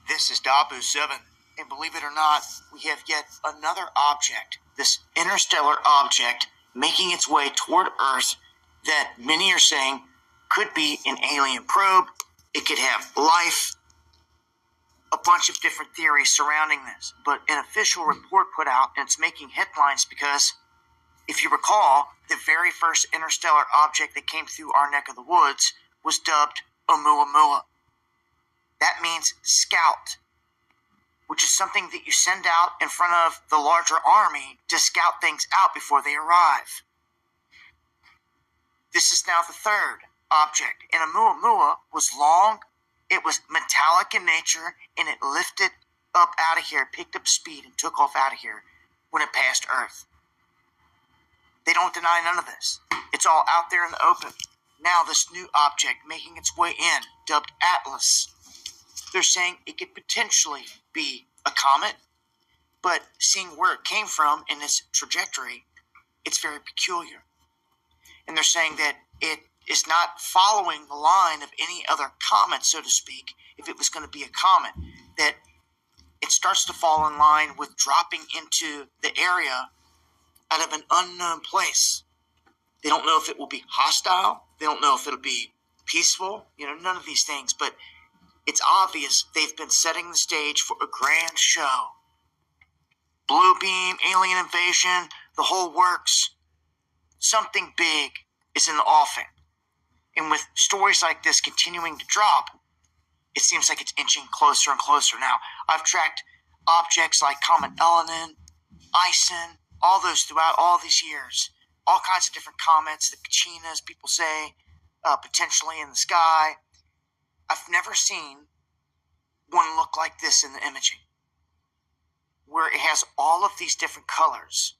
This is Dabu7, and believe it or not, we have yet another object, this interstellar object, making its way toward Earth that many are saying could be an alien probe, it could have life, a bunch of different theories surrounding this. But an official report put out, and it's making headlines because, if you recall, the very first interstellar object that came through our neck of the woods was dubbed Oumuamua. That means scout, which is something that you send out in front of the larger army to scout things out before they arrive. This is now the third object, and Oumuamua was long, it was metallic in nature, and it lifted up out of here, picked up speed, and took off out of here when it passed Earth. They don't deny none of this. It's all out there in the open. Now this new object making its way in, dubbed Atlas, they're saying it could potentially be a comet, but seeing where it came from in its trajectory, it's very peculiar. And they're saying that it is not following the line of any other comet, so to speak, if it was going to be a comet, that it starts to fall in line with dropping into the area out of an unknown place. They don't know if it will be hostile. They don't know if it'll be peaceful. None of these things, but it's obvious they've been setting the stage for a grand show. Blue beam, alien invasion, the whole works. Something big is in the offing. And with stories like this continuing to drop, it seems like it's inching closer and closer. Now, I've tracked objects like Comet Elenin, Ison, all those throughout all these years. All kinds of different comets, the Kachinas, people say, potentially in the sky. I've never seen one look like this in the imaging, where it has all of these different colors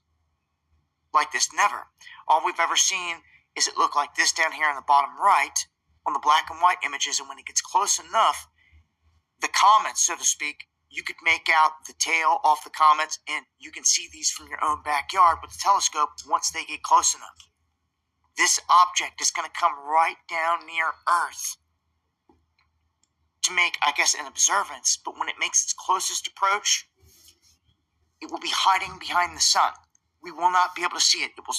like this. Never. All we've ever seen is it look like this down here on the bottom right on the black and white images, and when it gets close enough, the comets, so to speak, you could make out the tail off the comets, and you can see these from your own backyard with the telescope once they get close enough. This object is going to come right down near Earth to make, I guess, an observance, but when it makes its closest approach, it will be hiding behind the sun. We will not be able to see it. It will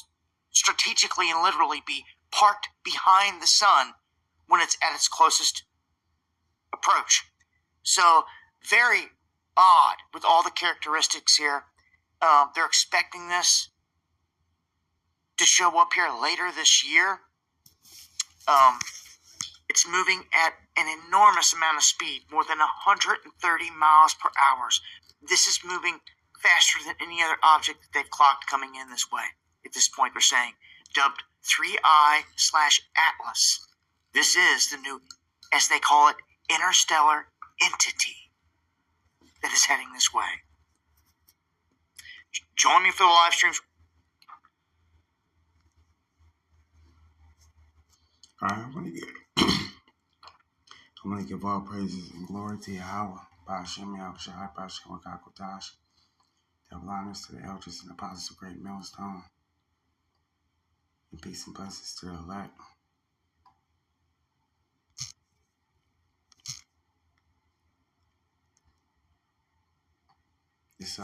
strategically and literally be parked behind the sun when it's at its closest approach. So, very odd with all the characteristics here. They're expecting this to show up here later this year. It's moving at an enormous amount of speed, more than 130 miles per hour. This is moving faster than any other object that they've clocked coming in this way. At this point, they're saying, dubbed 3I/Atlas. This is the new, as they call it, interstellar entity that is heading this way. Join me for the live streams. All right, I'm going to give all praises and glory to Yahweh, Ba'ashem Yahushua, Ba'ashem Wakakotash, double honors to the elders and apostles of Great Millstone, and peace and blessings to the elect. This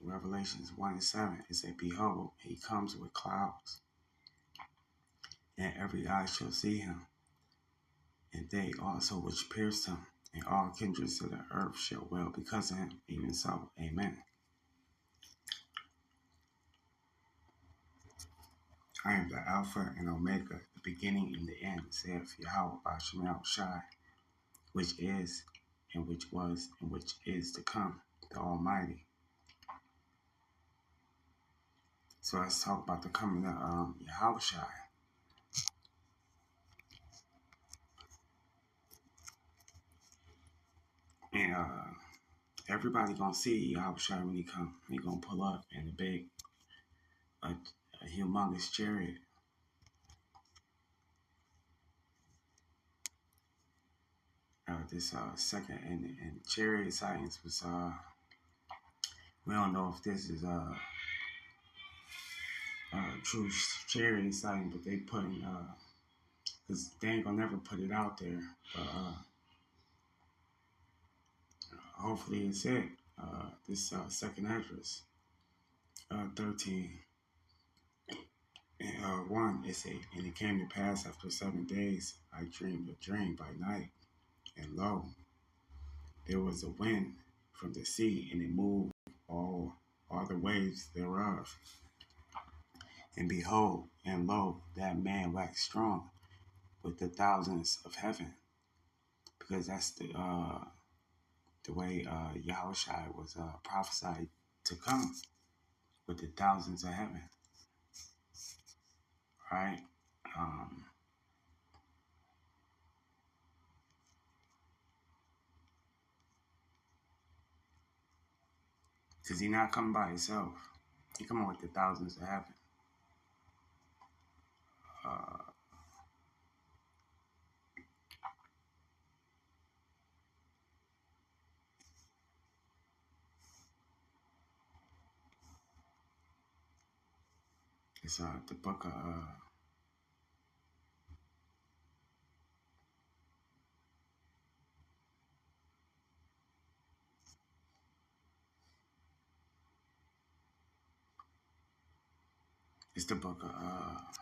Revelations 1:7, it says, behold, he comes with clouds, and every eye shall see him, and they also which pierced him, and all kindreds of the earth shall wail because of him. Even so, amen. I am the Alpha and Omega, the beginning and the end, saith Yahweh Ba'ashem Yahushua, which is, and which was, and which is to come, the Almighty. So let's talk about the coming of Yahushua. And everybody gonna see Yahushua when he come. He gonna pull up in a humongous chariot. This second and chariot sightings was we don't know if this is true chariot sighting, but they putting because they ain't gonna never put it out there. But hopefully it's it. This second address, 13 and 1. It say, and it came to pass after 7 days, I dreamed a dream by night, and lo, there was a wind from the sea, and it moved all the waves thereof. And behold, and lo, that man waxed strong with the thousands of heaven, because that's the way Yahushua was prophesied to come with the thousands of heaven, right? Because he not coming by himself. He coming with the thousands of heaven. It's the book of it's the book of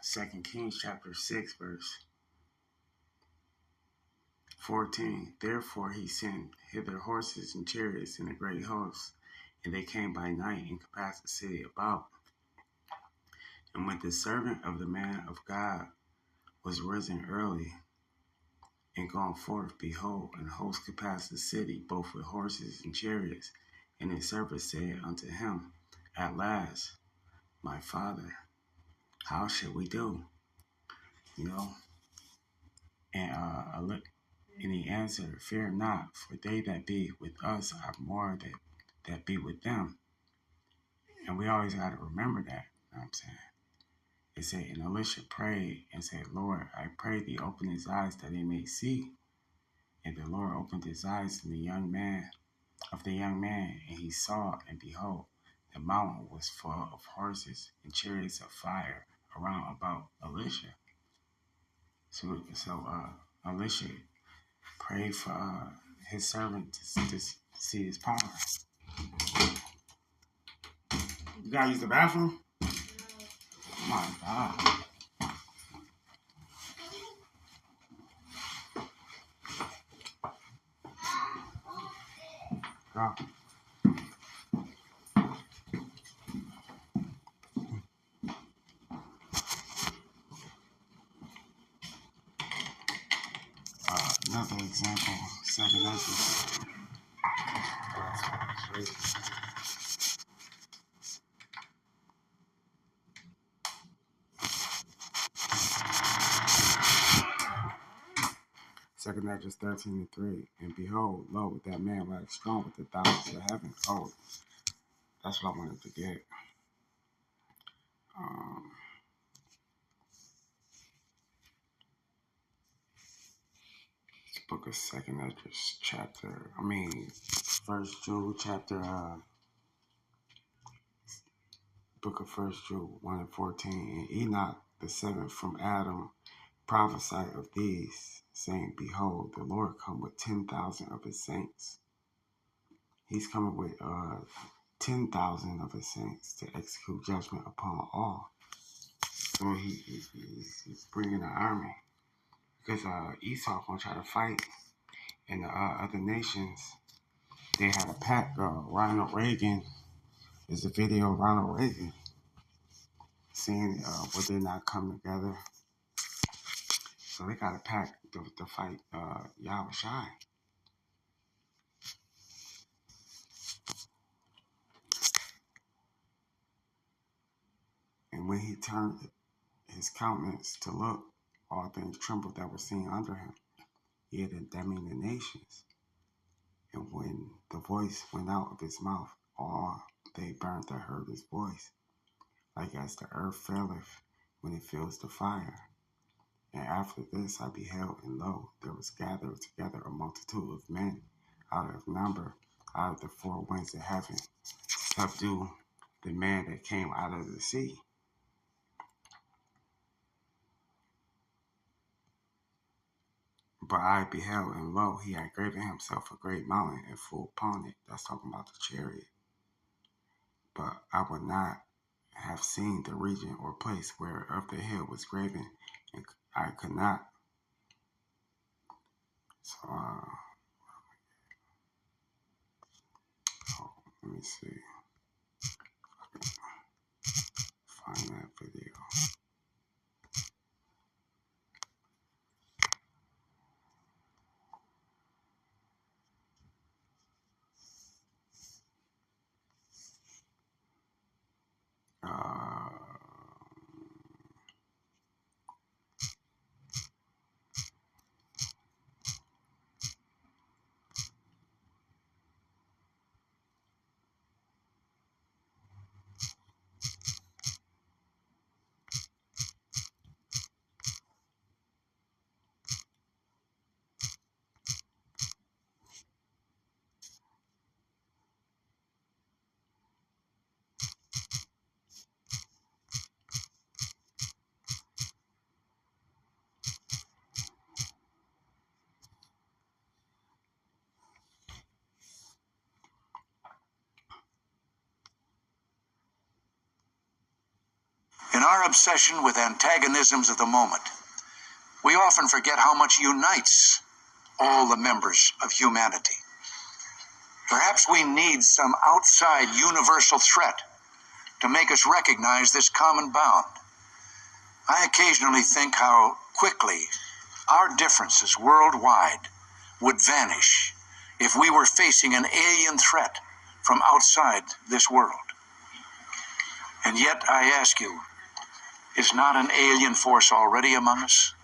2 Kings chapter 6 verse 14. Therefore he sent hither horses and chariots and a great host, and they came by night and compassed the city about. And when the servant of the man of God was risen early and gone forth, behold, an host compassed the city, both with horses and chariots. And his servant said unto him, At last, my father, how shall we do? You know? And he answered, Fear not, for they that be with us are more that be with them. And we always got to remember that. You know what I'm saying? It said, and Elisha prayed and said, Lord, I pray thee open his eyes that he may see. And the Lord opened his eyes to the young man, and he saw, and behold, the mountain was full of horses and chariots of fire around about Elisha. So Elisha prayed for his servant to see his power. You gotta use the bathroom? Oh my God. God. Another example, second Ezra. Second Ezra 13:3. And behold, lo, that man waxed strong with the thousands of heaven. Oh, that's what I wanted to get. Book of Second Ezra First Jude chapter, book of First Jude 1:14. And Enoch the seventh from Adam prophesied of these, saying, Behold, the Lord come with 10,000 of his saints. He's coming with 10,000 of his saints to execute judgment upon all. So he's bringing an army. Because Esau gonna try to fight, and the other nations, they had a pact. Ronald Reagan is a video of Ronald Reagan saying would they not come together. So they got a pact to fight Yahushua. And when he turned his countenance to look, all things trembled that were seen under him. He had condemning the nations. And when the voice went out of his mouth, all they burned that heard his voice, like as the earth faileth when it feels the fire. And after this I beheld, and lo, there was gathered together a multitude of men out of number, out of the four winds of heaven, subdue the man that came out of the sea. But I beheld, and lo, he had graven himself a great mountain and full upon it. That's talking about the chariot. But I would not have seen the region or place whereof the hill was graven, and I could not. So, let me see. Find that video. In our obsession with antagonisms of the moment, we often forget how much unites all the members of humanity. Perhaps we need some outside universal threat to make us recognize this common bond. I occasionally think how quickly our differences worldwide would vanish if we were facing an alien threat from outside this world. And yet, I ask you, is not an alien force already among us?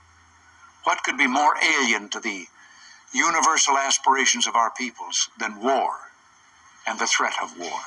What could be more alien to the universal aspirations of our peoples than war and the threat of war?